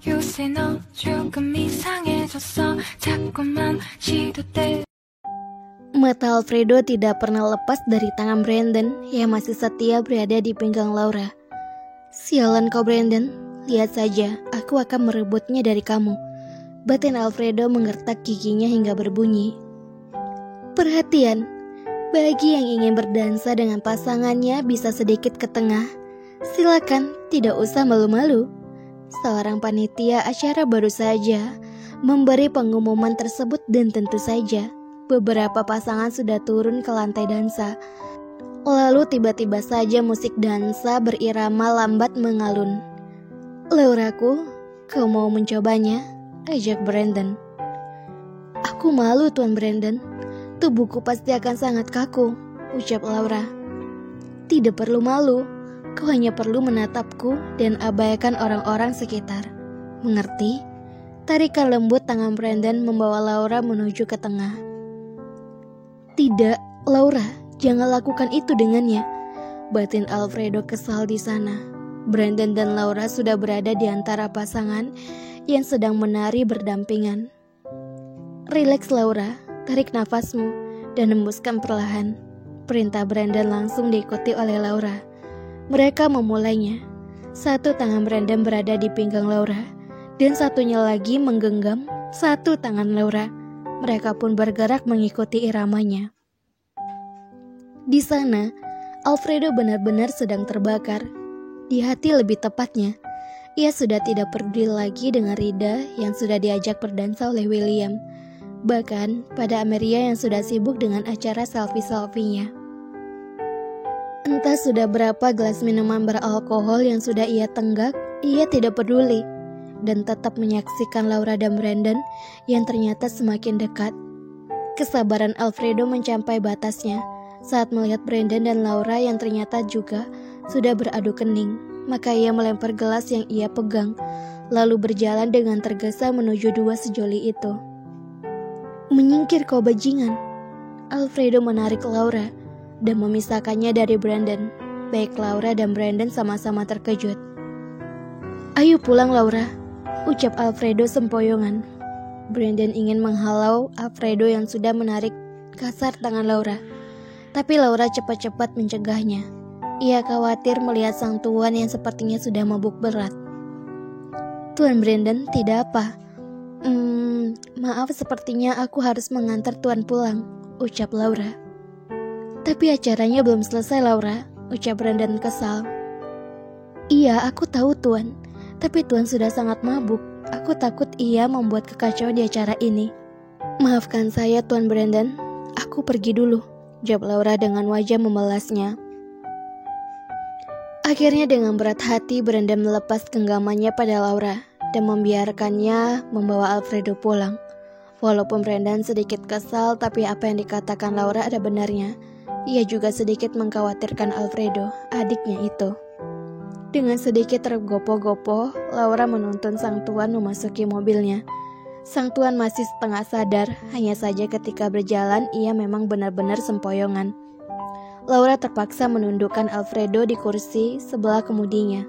요새 너 조금 이상해졌어 자꾸만 시도돼. Mata Alfredo tidak pernah lepas dari tangan Brandon yang masih setia berada di pinggang Laura. Sialan kau Brandon, lihat saja aku akan merebutnya dari kamu. Batin Alfredo menggertak giginya hingga berbunyi. Perhatian, bagi yang ingin berdansa dengan pasangannya bisa sedikit ke tengah. Silakan, tidak usah malu-malu. Seorang panitia acara baru saja memberi pengumuman tersebut dan tentu saja beberapa pasangan sudah turun ke lantai dansa. Lalu tiba-tiba saja musik dansa berirama lambat mengalun. Lauraku, kau mau mencobanya? Ajak Brandon. Aku malu Tuan Brandon. Tubuhku pasti akan sangat kaku, ucap Laura. Tidak perlu malu. Kau hanya perlu menatapku dan abaikan orang-orang sekitar. Mengerti? Tarikan lembut tangan Brandon membawa Laura menuju ke tengah. Tidak, Laura, jangan lakukan itu dengannya. Batin Alfredo kesal di sana. Brandon dan Laura sudah berada di antara pasangan yang sedang menari berdampingan. Rileks Laura, tarik nafasmu dan hembuskan perlahan. Perintah Brandon langsung diikuti oleh Laura. Mereka memulainya. Satu tangan Brandon berada di pinggang Laura dan satunya lagi menggenggam satu tangan Laura. Mereka pun bergerak mengikuti iramanya. Di sana, Alfredo benar-benar sedang terbakar. Di hati lebih tepatnya, ia sudah tidak peduli lagi dengan Rida yang sudah diajak berdansa oleh William. Bahkan pada Amelia yang sudah sibuk dengan acara selfie-selfie-nya. Entah sudah berapa gelas minuman beralkohol yang sudah ia tenggak, ia tidak peduli. Dan tetap menyaksikan Laura dan Brandon yang ternyata semakin dekat. Kesabaran Alfredo mencapai batasnya saat melihat Brandon dan Laura yang ternyata juga sudah beradu kening. Maka ia melempar gelas yang ia pegang, lalu berjalan dengan tergesa menuju dua sejoli itu. Menyingkir kau bajingan. Alfredo menarik Laura dan memisahkannya dari Brandon. Baik Laura dan Brandon sama-sama terkejut. Ayo pulang Laura, ucap Alfredo sempoyongan. Brandon ingin menghalau Alfredo yang sudah menarik kasar tangan Laura. Tapi Laura cepat-cepat mencegahnya. Ia khawatir melihat sang tuan yang sepertinya sudah mabuk berat. Tuan Brandon, tidak apa. Maaf sepertinya aku harus mengantar tuan pulang, ucap Laura. Tapi acaranya belum selesai Laura, ucap Brandon kesal. Iya, aku tahu tuan. Tapi tuan sudah sangat mabuk. Aku takut ia membuat kekacauan di acara ini. Maafkan saya Tuan Brandon. Aku pergi dulu, jawab Laura dengan wajah memelasnya. Akhirnya dengan berat hati Brandon melepas genggamannya pada Laura dan membiarkannya membawa Alfredo pulang. Walaupun Brandon sedikit kesal, tapi apa yang dikatakan Laura ada benarnya. Ia juga sedikit mengkhawatirkan Alfredo, adiknya itu. Dengan sedikit tergopoh-gopoh, Laura menuntun sang tuan memasuki mobilnya. Sang tuan masih setengah sadar, hanya saja ketika berjalan ia memang benar-benar sempoyongan. Laura terpaksa menundukkan Alfredo di kursi sebelah kemudinya.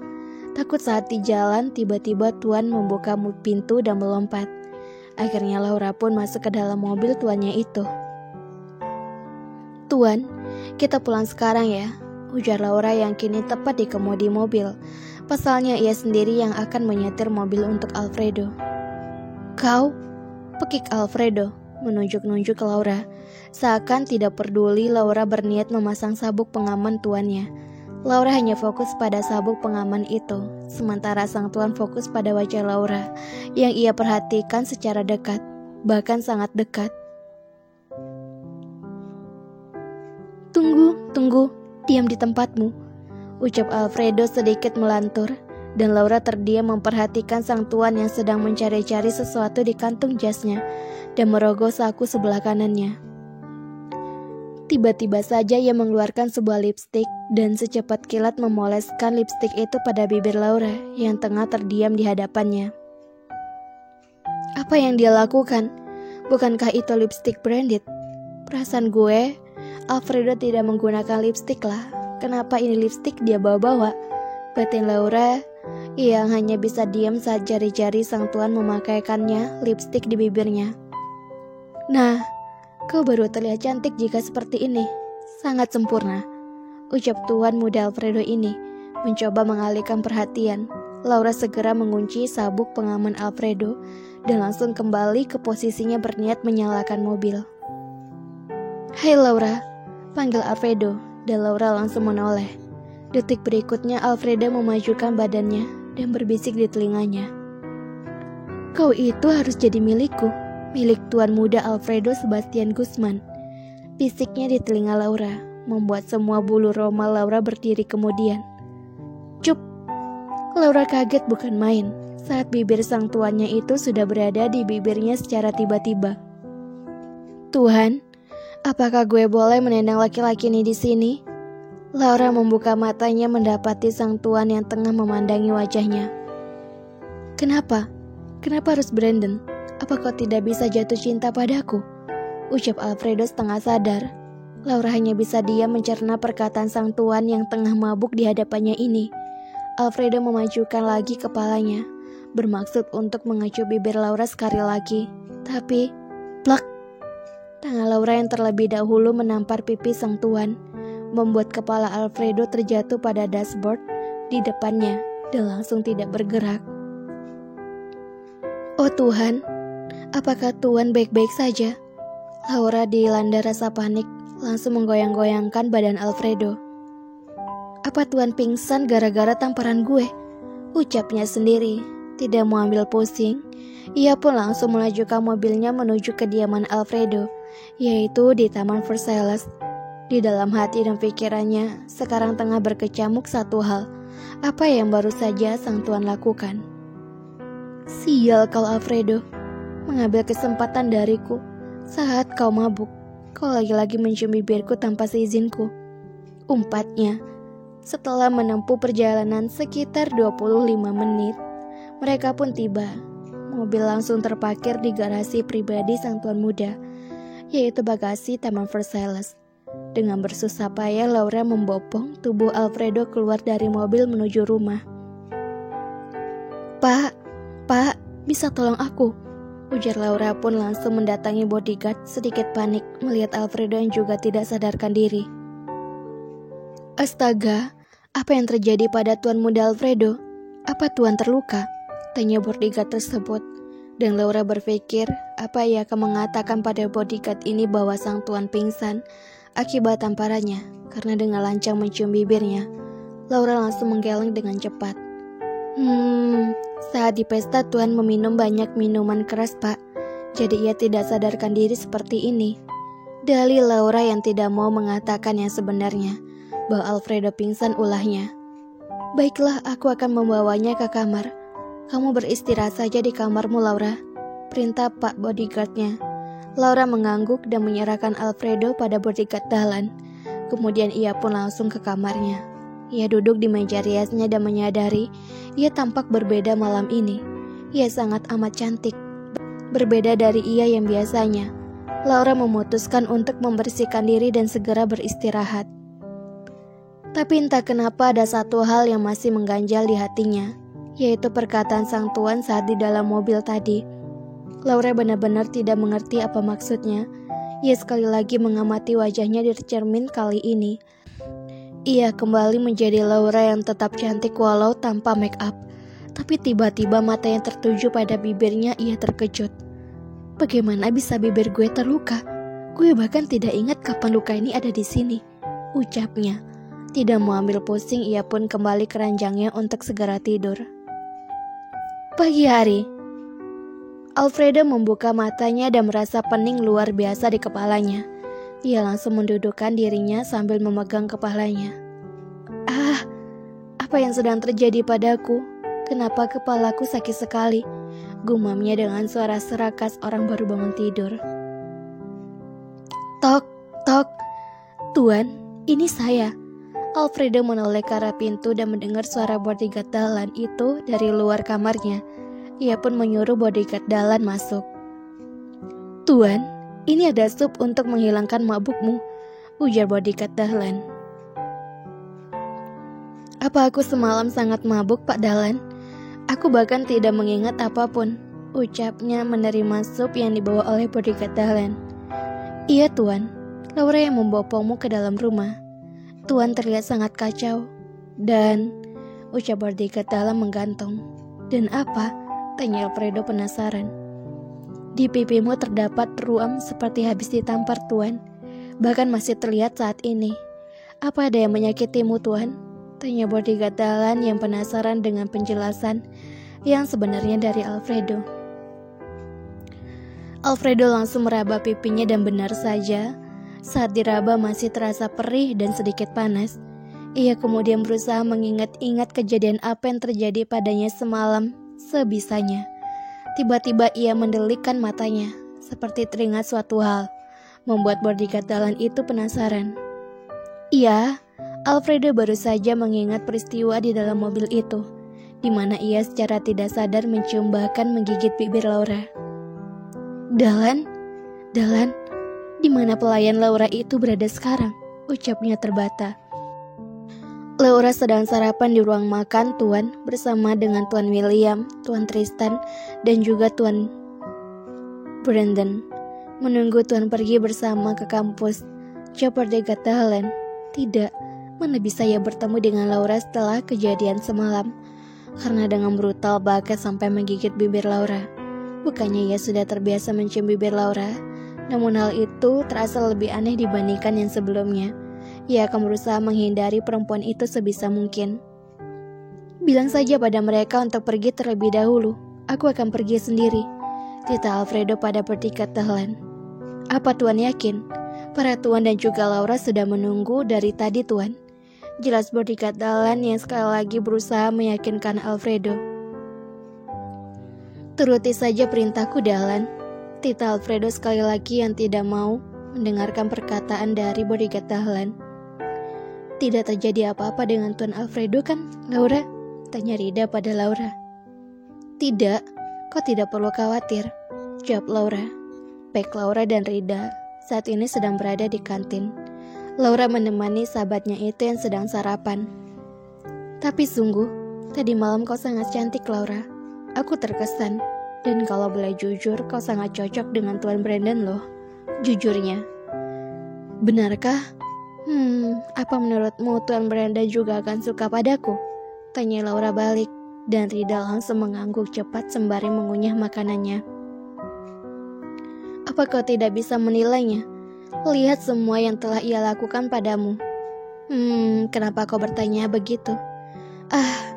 Takut saat di jalan tiba-tiba tuan membuka pintu dan melompat. Akhirnya Laura pun masuk ke dalam mobil tuannya itu. Tuan, kita pulang sekarang ya, ujar Laura yang kini tepat di kemudi mobil. Pasalnya ia sendiri yang akan menyetir mobil untuk Alfredo. Kau? Pekik Alfredo menunjuk-nunjuk ke Laura. Seakan tidak peduli Laura berniat memasang sabuk pengaman tuannya. Laura hanya fokus pada sabuk pengaman itu, sementara sang tuan fokus pada wajah Laura yang ia perhatikan secara dekat, bahkan sangat dekat. Tunggu, diam di tempatmu, ucap Alfredo sedikit melantur, dan Laura terdiam memperhatikan sang tuan yang sedang mencari-cari sesuatu di kantung jasnya dan merogoh saku sebelah kanannya. Tiba-tiba saja ia mengeluarkan sebuah lipstik dan secepat kilat memoleskan lipstik itu pada bibir Laura yang tengah terdiam di hadapannya. Apa yang dia lakukan? Bukankah itu lipstik branded? Perasaan gue, Alfredo tidak menggunakan lipstik lah. Kenapa ini lipstik dia bawa-bawa? Batin Laura Ia hanya bisa diam saat jari-jari sang tuan memakaikannya lipstik di bibirnya. "Nah, kau baru terlihat cantik jika seperti ini. Sangat sempurna," ucap tuan muda Alfredo ini, mencoba mengalihkan perhatian. Laura segera mengunci sabuk pengaman Alfredo dan langsung kembali ke posisinya berniat menyalakan mobil. "Hai Laura," panggil Alfredo, dan Laura langsung menoleh. Detik berikutnya Alfredo memajukan badannya dan berbisik di telinganya. "Kau itu harus jadi milikku, milik tuan muda Alfredo Sebastian Guzman," bisiknya di telinga Laura, membuat semua bulu roma Laura berdiri kemudian. "Cup!" Laura kaget bukan main saat bibir sang tuannya itu sudah berada di bibirnya secara tiba-tiba. "Tuhan, apakah gue boleh menendang laki-laki ini di sini?" Laura membuka matanya mendapati sang tuan yang tengah memandangi wajahnya. "Kenapa? Kenapa harus Brandon? Apa kau tidak bisa jatuh cinta padaku?" ucap Alfredo setengah sadar. Laura hanya bisa diam mencerna perkataan sang tuan yang tengah mabuk di hadapannya ini. Alfredo memajukan lagi kepalanya, bermaksud untuk mengecup bibir Laura sekali lagi. Tapi, plak! Tangan Laura yang terlebih dahulu menampar pipi sang tuan, membuat kepala Alfredo terjatuh pada dashboard di depannya dan langsung tidak bergerak. "Oh Tuhan, apakah Tuhan baik-baik saja?" Laura dilanda rasa panik, langsung menggoyang-goyangkan badan Alfredo. "Apa Tuhan pingsan gara-gara tamparan gue?" ucapnya sendiri. Tidak mau ambil pusing, ia pun langsung melajukan mobilnya menuju kediaman Alfredo, yaitu di Taman Versailles. Di dalam hati dan pikirannya sekarang tengah berkecamuk satu hal, apa yang baru saja sang tuan lakukan. "Sial kau Alfredo, mengambil kesempatan dariku saat kau mabuk. Kau lagi-lagi mencium bibirku tanpa seizinku," umpatnya. Setelah menempuh perjalanan sekitar 25 menit, mereka pun tiba. Mobil langsung terparkir di garasi pribadi sang tuan muda, yaitu bagasi Taman Versailles. Dengan bersusah payah Laura membopong tubuh Alfredo keluar dari mobil menuju rumah. Pak, bisa tolong aku?" ujar Laura pun langsung mendatangi bodyguard sedikit panik melihat Alfredo yang juga tidak sadarkan diri. "Astaga, apa yang terjadi pada tuan muda Alfredo? Apa tuan terluka?" tanya bodyguard tersebut. Dan Laura berpikir apa ia akan mengatakan pada bodyguard ini bahwa sang tuan pingsan akibat tamparannya karena dengan lancang mencium bibirnya. Laura langsung menggeleng dengan cepat. Saat di pesta tuan meminum banyak minuman keras pak, jadi ia tidak sadarkan diri seperti ini. Dalih Laura yang tidak mau mengatakan yang sebenarnya, bahwa Alfredo pingsan ulahnya. "Baiklah, aku akan membawanya ke kamar. Kamu beristirahat saja di kamarmu Laura," perintah pak bodyguardnya. Laura mengangguk dan menyerahkan Alfredo pada bodyguard Dahlan. Kemudian ia pun langsung ke kamarnya. Ia duduk di meja riasnya dan menyadari ia tampak berbeda malam ini. Ia sangat amat cantik, berbeda dari ia yang biasanya. Laura memutuskan untuk membersihkan diri dan segera beristirahat. Tapi entah kenapa ada satu hal yang masih mengganjal di hatinya, yaitu perkataan sang tuan saat di dalam mobil tadi. Laura benar-benar tidak mengerti apa maksudnya. Ia sekali lagi mengamati wajahnya di cermin kali ini. Ia kembali menjadi Laura yang tetap cantik walau tanpa make up. Tapi tiba-tiba mata yang tertuju pada bibirnya ia terkejut. "Bagaimana bisa bibir gue terluka? Gue bahkan tidak ingat kapan luka ini ada di sini," ucapnya. Tidak mau ambil pusing, ia pun kembali ke ranjangnya untuk segera tidur. Pagi hari, Alfredo membuka matanya dan merasa pening luar biasa di kepalanya. Ia langsung mendudukkan dirinya sambil memegang kepalanya. Apa yang sedang terjadi padaku? Kenapa kepalaku sakit sekali?" gumamnya dengan suara serakas orang baru bangun tidur. Tok, tok. "Tuan, ini saya." Alfredo menoleh ke arah pintu dan mendengar suara bodyguard Dahlan itu dari luar kamarnya. Ia pun menyuruh bodyguard Dahlan masuk. "Tuan, ini ada sup untuk menghilangkan mabukmu," ujar bodyguard Dahlan. "Apa aku semalam sangat mabuk, Pak Dahlan?" Aku bahkan tidak mengingat apapun, ucapnya menerima sup yang dibawa oleh bodyguard Dahlan. Iya tuan, Laura yang membopongmu ke dalam rumah. Tuan terlihat sangat kacau. Dan ucap bodyguard Dahlan menggantung. Dan apa? Tanya Alfredo penasaran. Di pipimu terdapat ruam seperti habis ditampar tuan. Bahkan masih terlihat saat ini. Apa ada yang menyakitimu tuan? Tanya bodyguard Dahlan yang penasaran dengan penjelasan yang sebenarnya dari Alfredo. Alfredo langsung meraba pipinya dan benar saja, saat diraba masih terasa perih dan sedikit panas. Ia kemudian berusaha mengingat-ingat kejadian apa yang terjadi padanya semalam sebisanya. Tiba-tiba ia mendelikkan matanya, seperti teringat suatu hal, membuat bodyguard Dahlan itu penasaran. Iya, Alfredo baru saja mengingat peristiwa di dalam mobil itu, di mana ia secara tidak sadar mencium bahkan menggigit bibir Laura. Dahlan, di mana pelayan Laura itu berada sekarang? Ucapnya terbata. Laura sedang sarapan di ruang makan tuan bersama dengan Tuan William, Tuan Tristan, dan juga Tuan Brandon. Menunggu tuan pergi bersama ke kampus. Jawab bodyguard Dahlan. Tidak, mana bisa ia bertemu dengan Laura setelah kejadian semalam? Karena dengan brutal bahkan sampai menggigit bibir Laura. Bukannya ia sudah terbiasa mencium bibir Laura, namun hal itu terasa lebih aneh dibandingkan yang sebelumnya. Ia akan berusaha menghindari perempuan itu sebisa mungkin. Bilang saja pada mereka untuk pergi terlebih dahulu. Aku akan pergi sendiri, kata Alfredo pada bodyguard Dahlan. Apa tuan yakin? Para tuan dan juga Laura sudah menunggu dari tadi tuan. Jelas bodyguard Dahlan yang sekali lagi berusaha meyakinkan Alfredo. Turuti saja perintahku Dahlan, tita Alfredo sekali lagi yang tidak mau mendengarkan perkataan dari bodyguard Dahlan. Tidak terjadi apa-apa dengan Tuan Alfredo kan, Laura? Tanya Rida pada Laura. Tidak, kau tidak perlu khawatir, jawab Laura. Baik Laura dan Rida saat ini sedang berada di kantin. Laura menemani sahabatnya itu yang sedang sarapan. Tapi sungguh, tadi malam kau sangat cantik Laura. Aku terkesan. Dan kalau boleh jujur, kau sangat cocok dengan Tuan Brandon loh. Jujurnya. Benarkah? Apa menurutmu Tuan Brandon juga akan suka padaku? Tanya Laura balik. Dan Rida langsung mengangguk cepat sembari mengunyah makanannya. Apa kau tidak bisa menilainya? Lihat semua yang telah ia lakukan padamu. Kenapa kau bertanya begitu?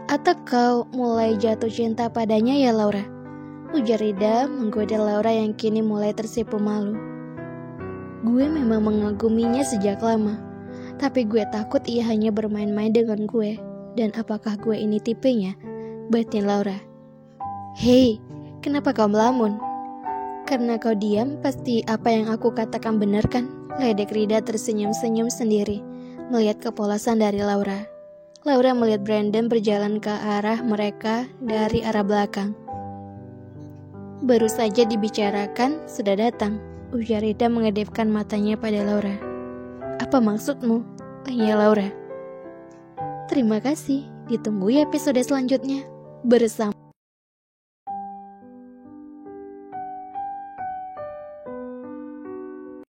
Atau kau mulai jatuh cinta padanya ya Laura? Ujar Rida menggoda Laura yang kini mulai tersipu malu. Gue memang mengaguminya sejak lama, tapi gue takut ia hanya bermain-main dengan gue. Dan apakah gue ini tipenya? Batin Laura. Hei, kenapa kau melamun? Karena kau diam, pasti apa yang aku katakan benar kan? Ledek Rida tersenyum-senyum sendiri, melihat kepolosan dari Laura. Laura melihat Brandon berjalan ke arah mereka dari arah belakang. Baru saja dibicarakan, sudah datang, ujar Rida mengedipkan matanya pada Laura. Apa maksudmu? Tanya Laura. Terima kasih, ditunggu ya episode selanjutnya. Bersama